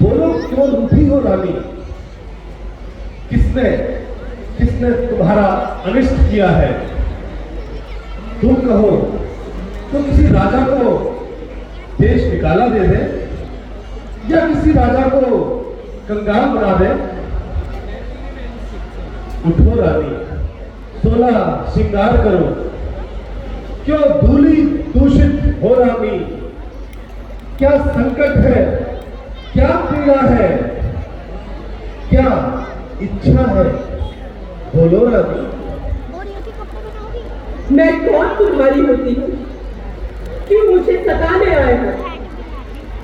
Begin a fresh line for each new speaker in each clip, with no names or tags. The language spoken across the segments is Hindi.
बोलो क्यों रूठी हो रानी? किसने किसने तुम्हारा अनिष्ट किया है? तुम कहो तो किसी राजा को देश निकाला दे दे, या किसी राजा को कंगाल बना दे। उठो रानी, 16 श्रृंगार करो, क्यों धूली दूषित हो रानी? क्या संकट है, क्या पीड़ा है, क्या इच्छा है, बोलो रानी।
मैं कौन तुम्हारी होती हूँ, क्यों मुझे सताने आए हो?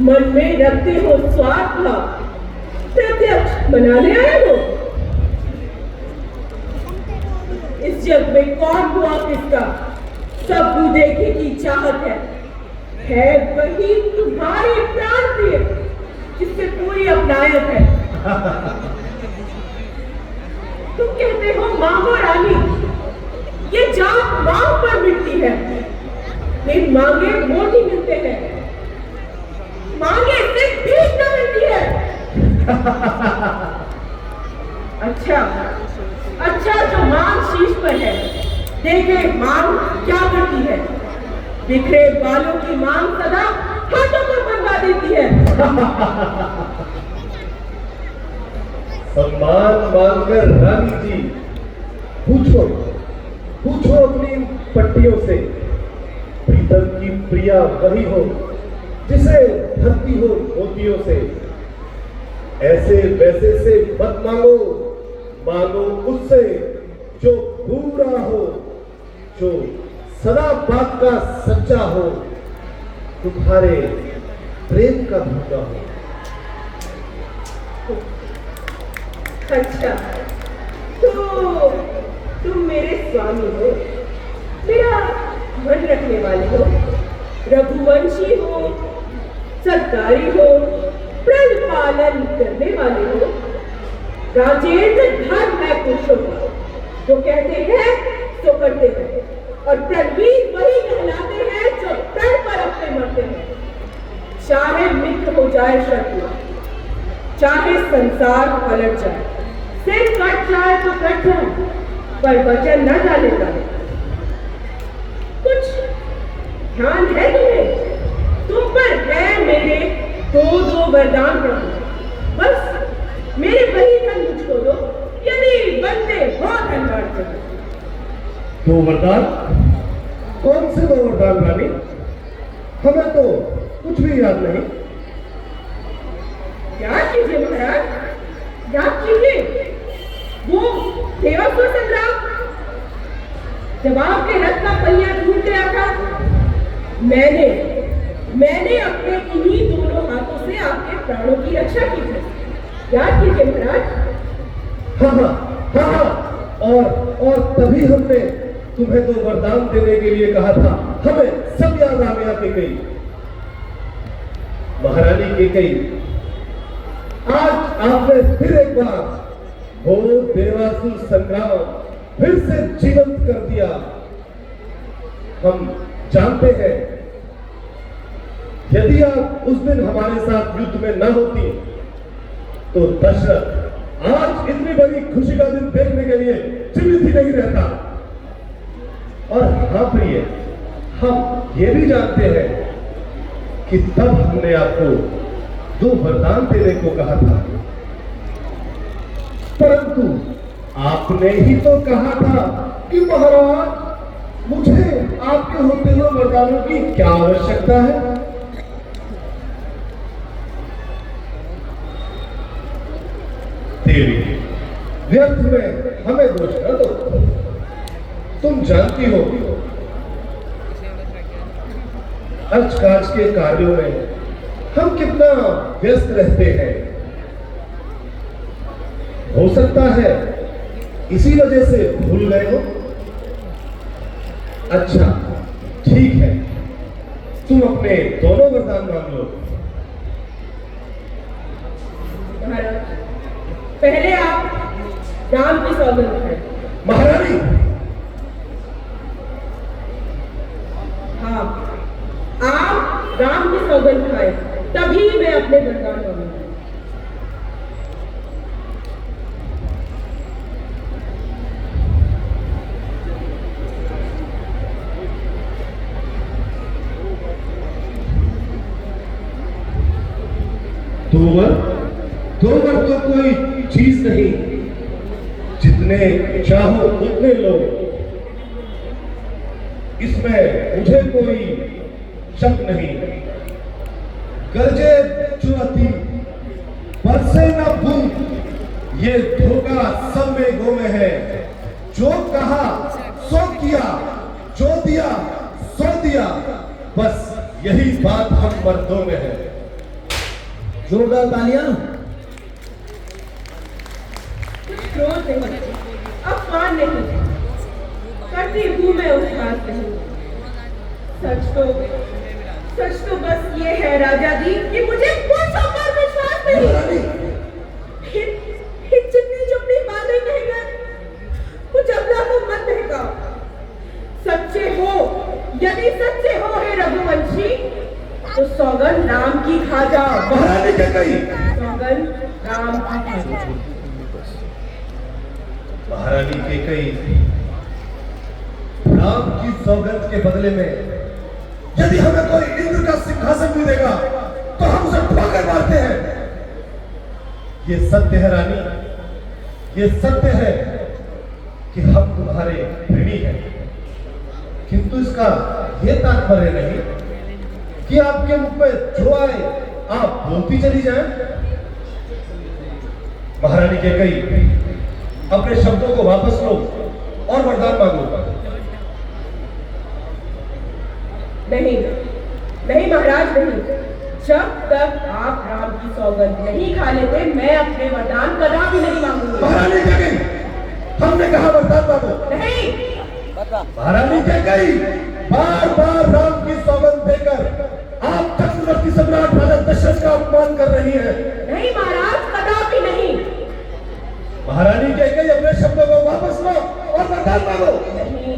मन में रखते हो स्वार्थ भाव, प्रत्यक्ष बनाने आए हो। इस जग में कौन हुआ किसका, सब देखे की चाहत है वही तुम्हारी प्राण प्रिय, जिससे पूरी अपनायत है। तुम कहते हो मांगो रानी, ये जात मांग पर मिलती है, लेकिन मांगे मोटी मिलते हैं, मांगे से भीख न मिलती है। अच्छा जो मांग शीश पर है, देखे मांग क्या करती है। बिखरे बालों की मांग सदा हाथों पर बनवा देती है।
सम्मान मांगकर रानी जी, पूछो अपनी पट्टियों से, प्रीतम की प्रिया वही हो जिसे धरती हो मोतियों से। ऐसे वैसे से मत मांगो उससे जो पूरा हो, जो सदा बात का सच्चा हो, तुम्हारे प्रेम का भूखा हो।
अच्छा तो तुम मेरे स्वामी हो, मेरा मन रखने वाले हो, रघुवंशी हो, सरकारी हो, प्रण पालन करने वाले हो, राजेंद्र धर्म है पुरुषों का, जो कहते हैं तो करते हैं, और प्रणवीर वही कहलाते हैं जो प्रण पर अपने मरते हैं। चाहे मित्र हो जाए शत्रु, चाहे संसार पलट जाए, सिर कट जाए तो कट जाए, पर वचन न डालेगा। कुछ ध्यान है तुम्हें? तुम पर है मेरे दो वरदान प्रभु, बस मेरे वही धन मुझको दो, यदि बनते हो धनवान प्रभु।
2 वरदान? कौन से 2 वरदान रानी? हमें तो कुछ भी याद नहीं।
याद कीजिए महाराज, याद कीजिए वो देवासुर संग्राम, जब आपके रथ का पहिया टूट गया था, मैंने अपने इन्हीं दोनों हाथों से आपके प्राणों की रक्षा की थी। याद कीजिए महाराज।
हाँ, और तभी हमने तुम्हें 2 वरदान देने के लिए कहा था। हमें सब याद आ गया केकई, महारानी केकई। आज आपने फिर एक बार वो देवासुर संग्राम फिर से जीवंत कर दिया। हम जानते हैं, यदि आप उस दिन हमारे साथ युद्ध में न होती तो दशरथ आज इतनी बड़ी खुशी का दिन देखने के लिए जीवित ही नहीं रहता। और हाँ प्रिय, हम ये भी जानते हैं कि तब हमने आपको 2 वरदान देने को कहा था, परंतु आपने ही तो कहा था कि महाराज मुझे आपके होते हुए वरदानों की क्या आवश्यकता है। देवी, व्यर्थ में हमें दोष न दो। तुम जानती हो अर्च काज के कार्यों में हम कितना व्यस्त रहते हैं। हो सकता है इसी वजह से भूल गए हो। अच्छा ठीक है, तुम अपने दोनों वरदान मांग लो।
पहले आप राम की सौगंध खाएं।
महारानी,
हाँ, आप राम की सौगंध खाएं, तभी मैं अपने वरदान मांगूंगा।
दोवर दोवर तो कोई चीज नहीं, जितने चाहो उतने लो, इसमें मुझे कोई शक नहीं। गरजे चुनौती बरसे न बूंद, ये धोखा सब में गो में है। जो कहा सो किया, जो दिया सो दिया, बस यही बात हम मर्दों में है।
जोरदार तालियां।
क्रोध नहीं, अपमान नहीं, करती हूँ मैं उपहास नहीं। सच तो बस ये है राजा जी कि मुझे पुरुषों पर विश्वास नहीं। जितनी चुपड़ी बातें कहकर कुछ अपना को मत बहकाओ। सच्चे हो, यदि सच्चे हो हे रघुवंशी, तो सौगंध राम की खा जाओ।
महारानी क्या कही?
सौगंध राम की खा जाओ।
महारानी के कई राम की सौगंध के बदले में यदि हमें कोई इंद्र का सिंहासन भी देगा तो हम उसे ठोकर मारते हैं। ये सत्य है रानी, ये सत्य है कि हम तुम्हारे ऋणी हैं, किंतु इसका यह तात्पर्य नहीं कि आपके मुख में जो आए आप बोलती चली जाएं। महारानी के कई अपने शब्दों को वापस लो और वरदान मांगो।
नहीं महाराज नहीं। जब तक आप राम की सौगंध नहीं खा लेते, मैं अपने वरदान कदापि नहीं मांगूंगी।
महारानी क्या गई? हमने कहा वरदान मांगो।
नहीं।
महारानी क्या गई? बार बार राम की सौगंध देकर आप चक्रवर्ती सम्राट राजा दशरथ का अपमान कर रही हैं।
नहीं महाराज, कदापि नहीं।
महारानी क्या गई? अपने शब्दों को वापस लो और वरदान मांगो।
नहीं।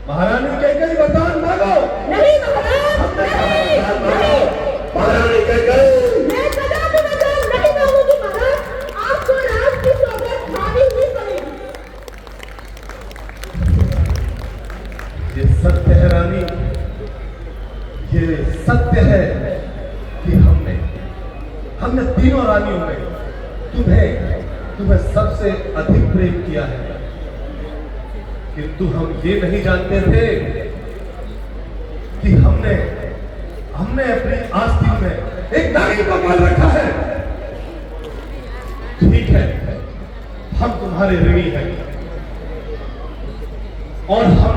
महारानी क्या गई? वरदान मांगो।
नहीं महाराज, नहीं।
महारानी क्या गई?
मैं कदापि वरदान नहीं मांगूंगी महाराज। आपको राम की सौगंध खानी ही पड़ेगी।
ये सत्य है रानी, ये सत्य है कि हमने तीनों रानियों में तुम्हें सबसे अधिक प्रेम किया है, किंतु हम ये नहीं जानते थे कि हमने अपनी आस्तीन में एक नागिन को पाल रखा है। ठीक है, हम तुम्हारे ऋणी हैं और हम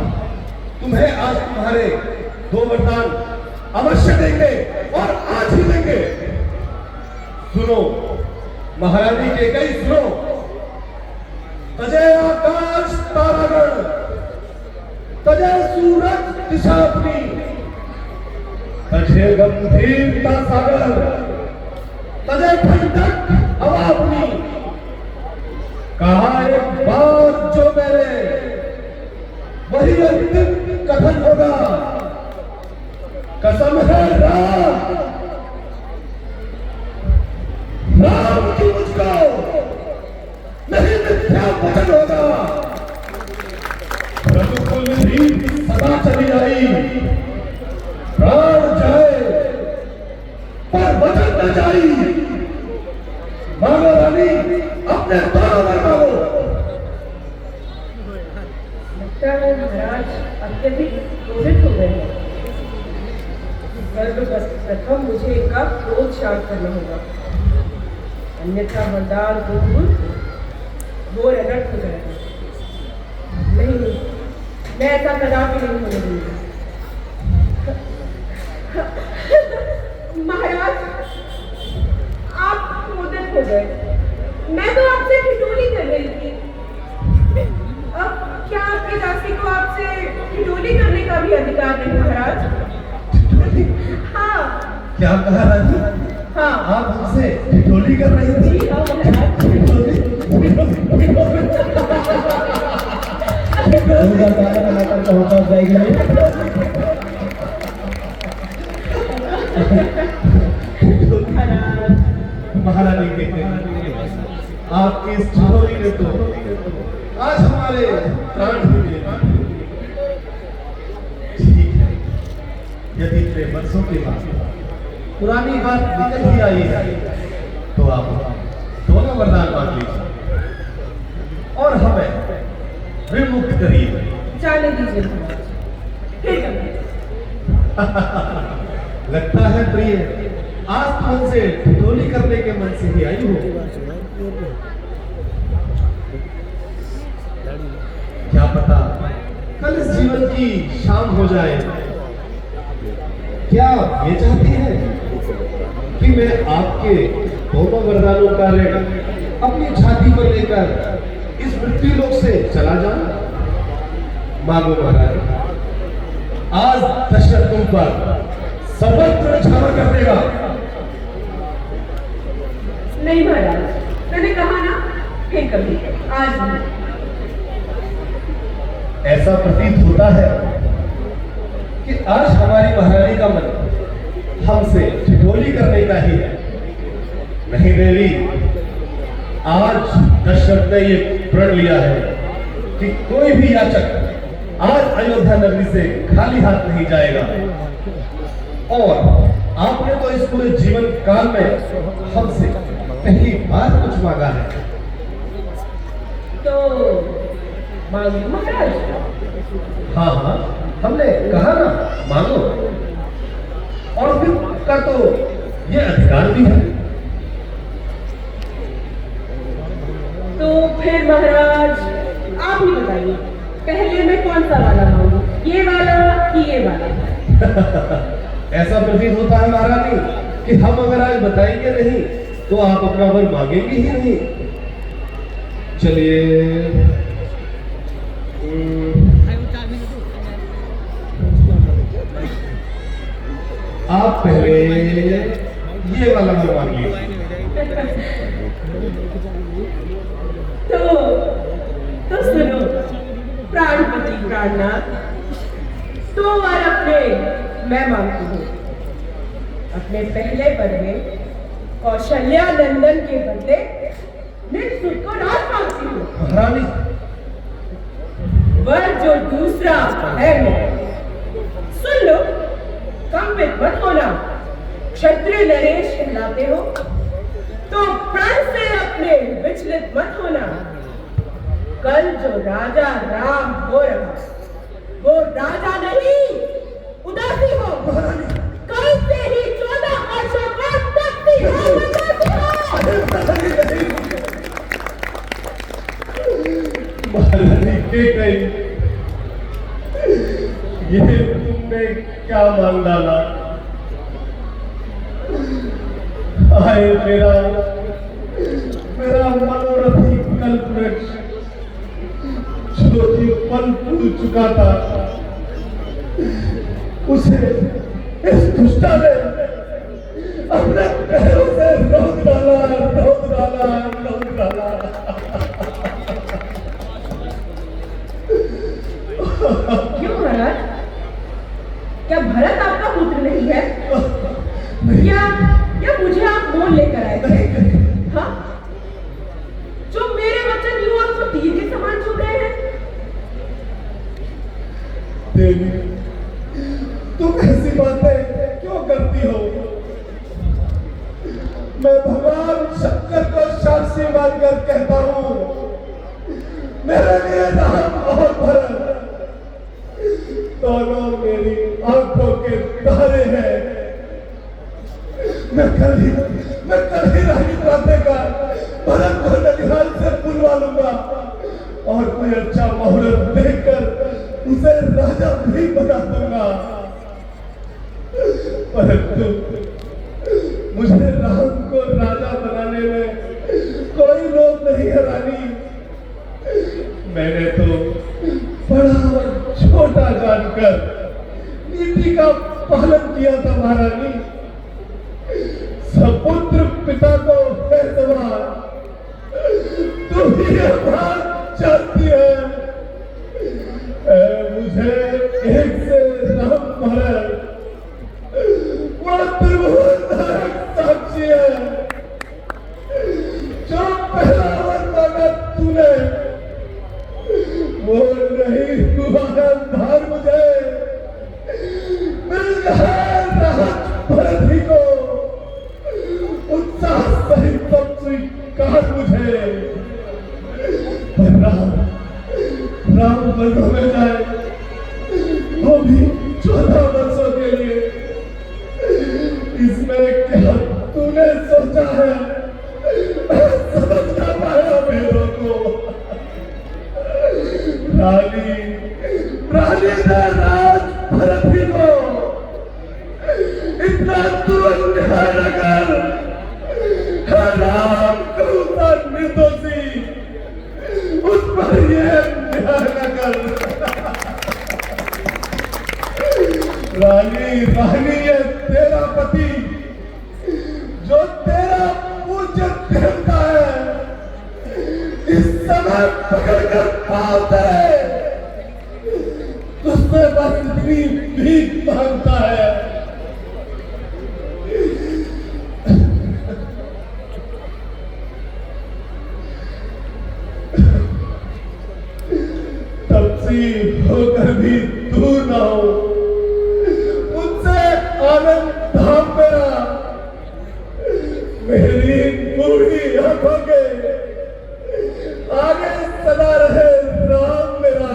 तुम्हें आज तुम्हारे दो वरदान अवश्य देंगे और आज ही देंगे। सुनो महारानी के कई, सुनो। तजय आकाश तारागण, तजय सूरज दिशा अपनी, तजय गंभीरता सागर, तजय ठंडक हवा अपनी। कहा एक बात जो मेरे वही अंतिम कथन होगा। कसम है राम की मुझको नहीं मिथ्या वचन होगा। रघुकुल रीत सदा चली आई, प्राण जाए पर वचन न जाई। मांगो रानी, अपने दोनों वर मांगो।
लगता है महाराज अत्यधिक क्रोधित हो गए हैं। सर्वप्रथम मुझे इनका क्रोध शांत करना होगा, अन्यथा वरदान वो अनर्थ हो जाएगा। नहीं, मैं ऐसा कदापि नहीं होने दूंगी। महाराज, आप क्रोधित हो गए। मैं तो आपसे ठिठोली कर रही थी। अब क्या आपके दासी को आपसे ठिठोली करने का भी अधिकार नहीं महाराज? हाँ।
क्या कहा रानी?
हाँ।
आप हमसे ठिठोली कर रही थी?
जी हाँ महाराज।
होता जाएगी।
महारानी के आपकी इस ठिठोली ने तो आज हमारे प्राण भी लिए। ठीक है, यदि इतने वर्षों के बाद पुरानी बात निकल ही आई है तो आप दोनों वरदान मांग लीजिए और हमें विमुक्त करिए।
जाने दीजिए महाराज, फिर कभी।
लगता है प्रिय, आज तो हमसे ठिठोली करने के मन से ही आई हो। क्या पता कल इस जीवन की शाम हो जाए। क्या आप ये चाहती हैं कि मैं आपके दोनों वरदानों का ऋण अपनी छाती पर लेकर इस मृत्यु लोक से चला जाऊं? मांगो महाराज, आज दशरथ तुम पर सर्वत्र छावर कर देगा।
नहीं महाराज, मैंने कहा ना, फिर कभी, आज नहीं।
ऐसा प्रतीत होता है कि आज हमारी महारानी का मन हमसे ठिठोली करने का ही है। नहीं देवी, आज दशरथ ने ये प्रण लिया है कि कोई भी याचक आज अयोध्या नगरी से खाली हाथ नहीं जाएगा। और आपने तो इस पूरे जीवन काल में हमसे पहली बार कुछ मांगा है।
तो मांगो महाराज।
हाँ हाँ, हमने कहा ना मांगो, और फिर का तो ये अधिकार भी है।
तो फिर महाराज आप ही बताइए, पहले मैं कौन सा वाला मांगू, ये वाला कि ये वाला?
ऐसा प्रतीत होता है महारानी कि हम अगर आज बताएंगे नहीं तो आप अपना वर मांगेंगे ही नहीं। चलिए, आप पहले ये वाला वर मांग लीजिए।
तो सुनो प्राणपति प्राणनाथ, तो बार अपने मैं मांगती हूँ। अपने पहले वर में कौशल्या नंदन के बदले निःशुल्क को राज मांगती हूँ।
महारानी,
वर जो दूसरा है मेरा, सुन लो, कंपित मत होना। क्षत्रिय नरेश कहलाते हो तो प्राण से अपने विचलित मत होना। कल जो राजा राम हो रहा, वो राजा नहीं उदासी हो। कल से ही 14 वर्षों बाद तख्ती हो उदासी हो।
महारानी के कहीं ये तुमने क्या मान डाला? हाय मेरा मेरा मनोरथी कल्प वृक्ष जो कि फल फूल चुका था, उसे इस दुष्टा ने अपने पैरों से रोक डाला, रोक डाला, रोक डाला।
क्यों महाराज, क्या भरत आपका पुत्र नहीं है? या मुझे आप मोल लेकर आए थे? हाँ, जो मेरे वचन यूं आपको तीर के समान चुभ रहे हैं।
देवी, तुम ऐसी बातें क्यों करती हो? मैं भगवान शंकर को साक्षी मानकर कहता हूँ, मेरे लिए राम और भरत दोनों मेरी आंखों के तारे हैं। मैं कल ही रानी प्राप्त का भरत को ननिहाल से बुलवा लूंगा और कोई अच्छा मुहूर्त देखकर उसे राजा भी बना दूंगा। परंतु मुझे राम को राजा बनाने में कोई लोभ नहीं है रानी। मैंने तो बड़ा और छोटा जानकर नीति का पालन किया था महारानी। सपुत्र पिता को है सवाल, तुम ही बात जानती है। मुझे एक से राम भरत वो त्रिभुवन साक्षी है। जो पहला वर मांगा तूने वो नहीं हुआ है भार मुझे। मिल रहा है राज भरत ही को उत्साह सहित सोचा है, मैं समझ ना पाया भेदों को। रानी रानी ने राज भरत ही को इतना तुरंत ध्यान रखकर राम कौता निर्दोषी उस पर ये ध्यान रखकर रानी रानी ये तेरा पति जो तेरा पूज्य देवता है इस समय पकड़कर पाता है, तुझसे बस इतनी भीख मांगता है। तपसी होकर भी दूर ना हो मुझसे आनंद धाम मेरा, मेरी बूढ़ी आंखों के आगे सदा रहे राम मेरा।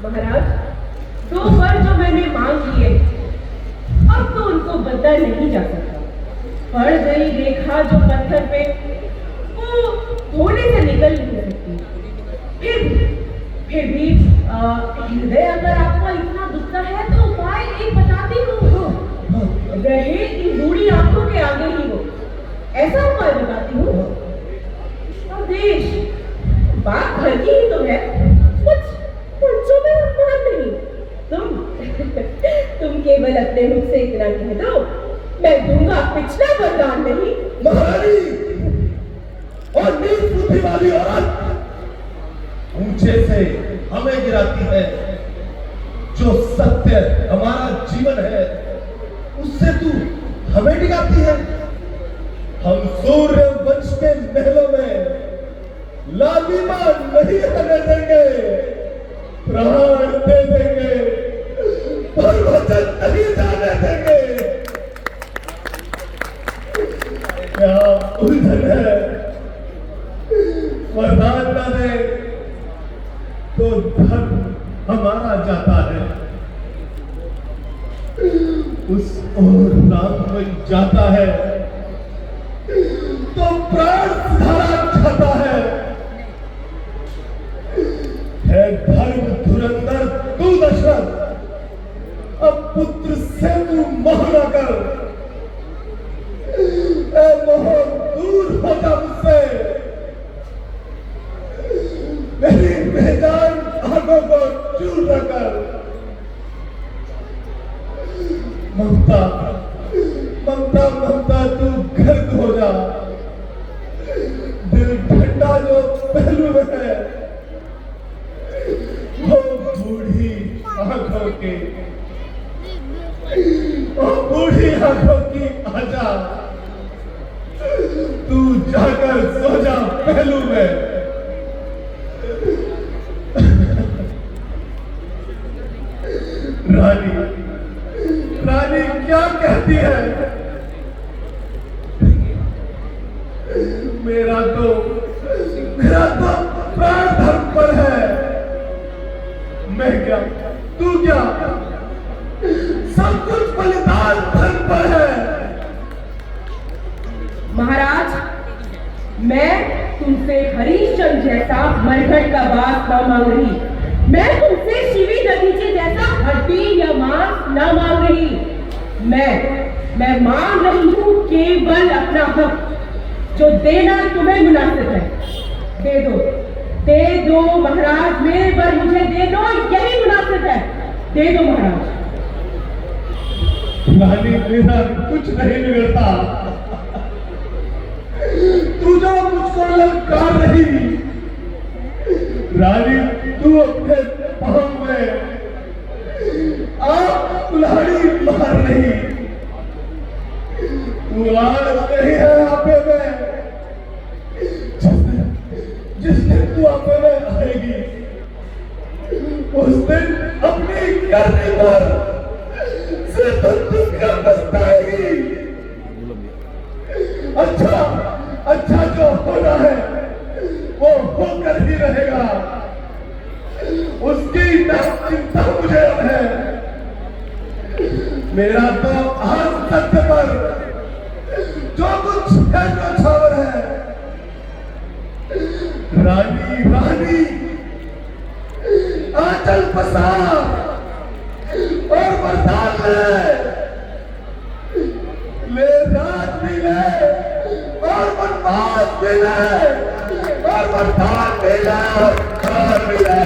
महाराज, 2 बार जो मैंने मांग लिए अब तो उनको बदला नहीं जा सकता। पड़ गई रेखा जो पत्थर पे वो धोने से निकल नहीं सकती। फिर भी हृदय अगर आपको इतना दुखता है तो उपाय एक बताती हूँ, रहे इन बूढ़ी आंखों के आगे ही वो, ऐसा उपाय बताती हूँ। आदेश बात घर की ही तो है, कुछ पंचों में अपमान नहीं। तुम केवल अपने मुख से इतना कह दो, मैं दूंगा पिछला वरदान नहीं।
महारानी और नीच बुद्धि वाली औरत ऊंचे से हमें गिराती है, जो सत्य हमारा जीवन है उससे तू हमें डिगाती है। हम सूर्य वंश के महलों में लालिमा नहीं आने देंगे, प्राण दे देंगे पर वचन नहीं जाने देंगे। क्या उलझन है, वरदान न दे तो धर्म हमारा जाता है, उस ओर राम जाता है तो प्राण सुधारा जाता है। धर्म धुरंधर तू दशरथ, अब पुत्र से तू मोह न कर, मोह दूर हो जा मुझसे, मेरी बेजान आंखों को चूर न कर। ममता ममता ममता तू गर्क हो जा, दिल ठंडा जो पहलू में है वो बूढ़ी आंखों के, वो बूढ़ी आंखों की आजा, तू जाकर सो जा पहलू में। रानी रानी क्या कहती है, मेरा तो प्राण धर्म पर है, मैं क्या तू क्या, सब कुछ बलिदान धर्म पर है।
महाराज, मैं तुमसे हरिश्चंद्र जैसा मरघट का बात न मांग रही, मैं तुमसे शिवी दधीचे जैसा हड्डी या मांस न मांग रही, मैं मांग रही हूँ केवल अपना हक, जो देना तुम्हें मुनासिब है। दे दो महाराज, मेरे पर मुझे दे दो, यही मुनासिब है, दे दो महाराज।
रानी मेरा कुछ नहीं बिगड़ता, तू जो मुझको ललकार रही, रानी तू अपने पांव में आप कुल्हाड़ी मार रही, तू आज नहीं है आपे में, जिस दिन तू आपे में आएगी उस दिन अपनी करनी पर से तुमका पछताएगी। अच्छा जो होना है वो होकर ही रहेगा, उसकी ना चिंता मुझे है। मेरा तो आज सत्य पर जो कुछ है न्यौछावर है। रानी रानी आंचल पसार और वरदान ले राज भी ले और वनवास भी ले और वरदान भी ले और भी ले।